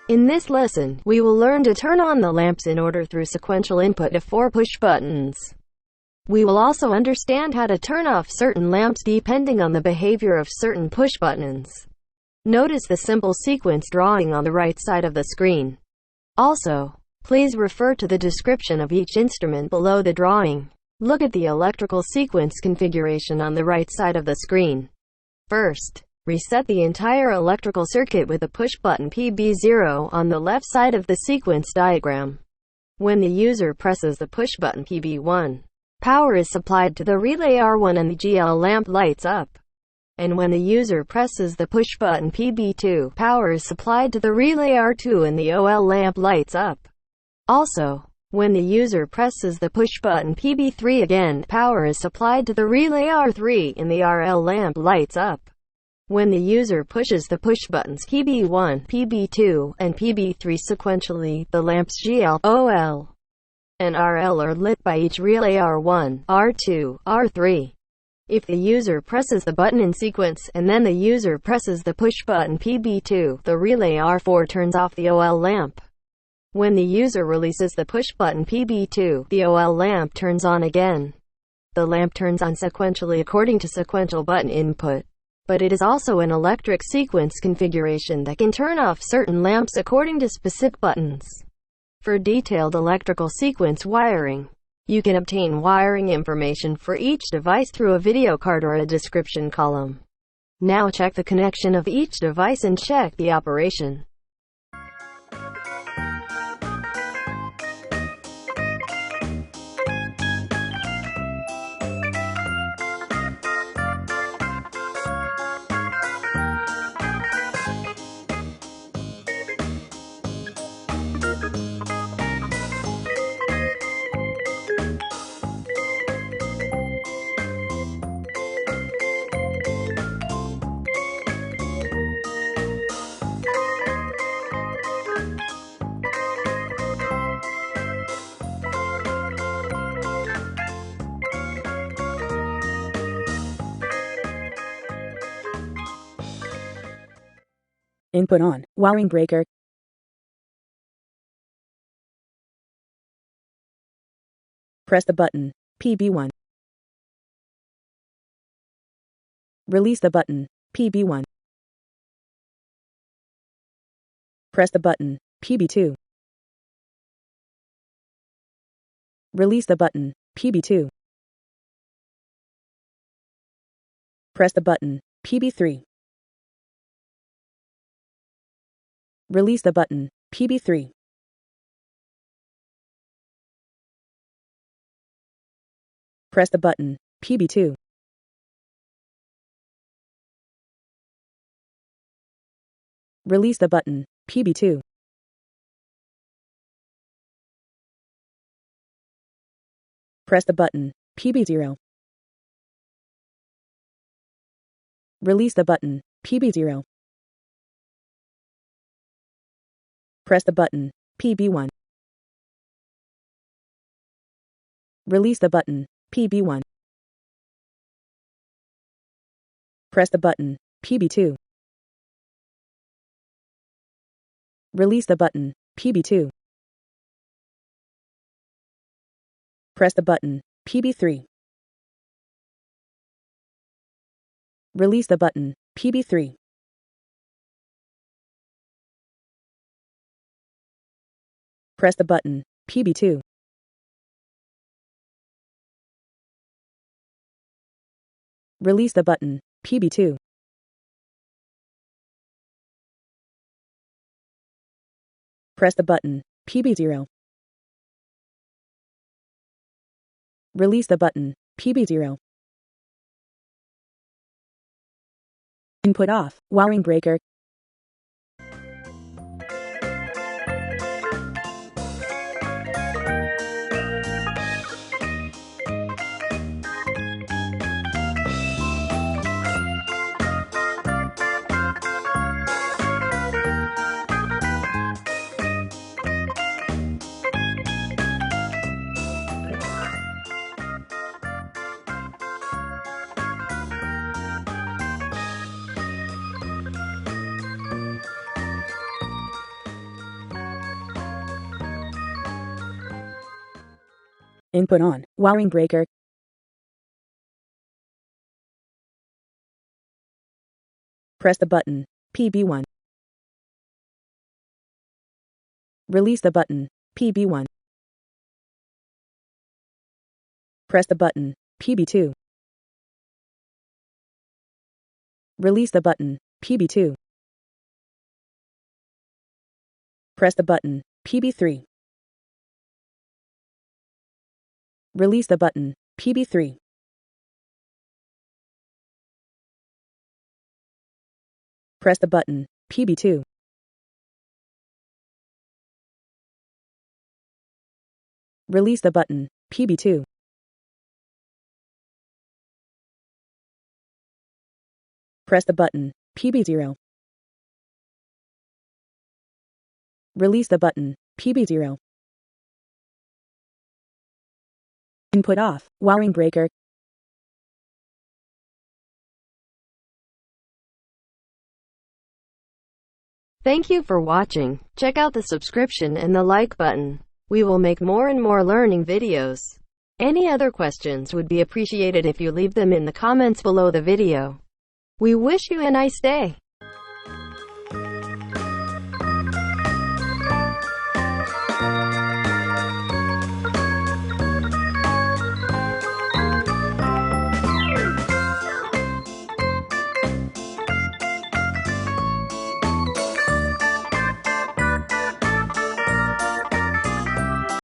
In this lesson, we will learn to turn on the lamps in order through sequential input of 4 push buttons. We will also understand how to turn off certain lamps depending on the behavior of certain push buttons. Notice the simple sequence drawing on the right side of the screen. Also, please refer to the description of each instrument below the drawing. Look at the electrical sequence configuration on the right side of the screen. First, reset the entire electrical circuit with the push button PB0 on the left side of the sequence diagram. When the user presses the push button PB1, power is supplied to the relay R1 and the GL lamp lights up. And when the user presses the push button PB2, power is supplied to the relay R2 and the OL lamp lights up. Also, when the user presses the push button PB3 again, power is supplied to the relay R3 and the RL lamp lights up. When the user pushes the push buttons PB1, PB2, and PB3 sequentially, the lamps GL, OL, and RL are lit by each relay R1, R2, R3. If the user presses the button in sequence and then the user presses the push button PB2, the relay R4 turns off the OL lamp. When the user releases the push button PB2, the OL lamp turns on again. The lamp turns on sequentially according to sequential button input. But it is also an electric sequence configuration that can turn off certain lamps according to specific buttons. For detailed electrical sequence wiring, you can obtain wiring information for each device through a video card or a description column. Now check the connection of each device and check the operation. Input on. Wiring breaker. Press the button PB1. Release the button PB1. Press the button PB2. Release the button PB2. Press the button PB3. Release the button PB3. Press the button PB2. Release the button PB2. Press the button PB0. Release the button PB0. Press the button PB1. Release the button PB1. Press the button PB2. Release the button PB2. Press the button PB3. Release the button PB3. Press the button PB2. Release the button PB2. Press the button PB0. Release the button PB0. Input off. Wiring breaker. Input on. Wiring breaker. Press the button. PB1. Release the button. PB1. Press the button. PB2. Release the button. PB2. Press the button. PB3. Release the button. PB3. Press the button. PB2. Release the button. PB2. Press the button. PB0. Release the button. PB0. Input off. Wiring breaker. Thank you for watching. Check out the subscription and the like button. We will make more and more learning videos. Any other questions would be appreciated if you leave them in the comments below the video. We wish you a nice day.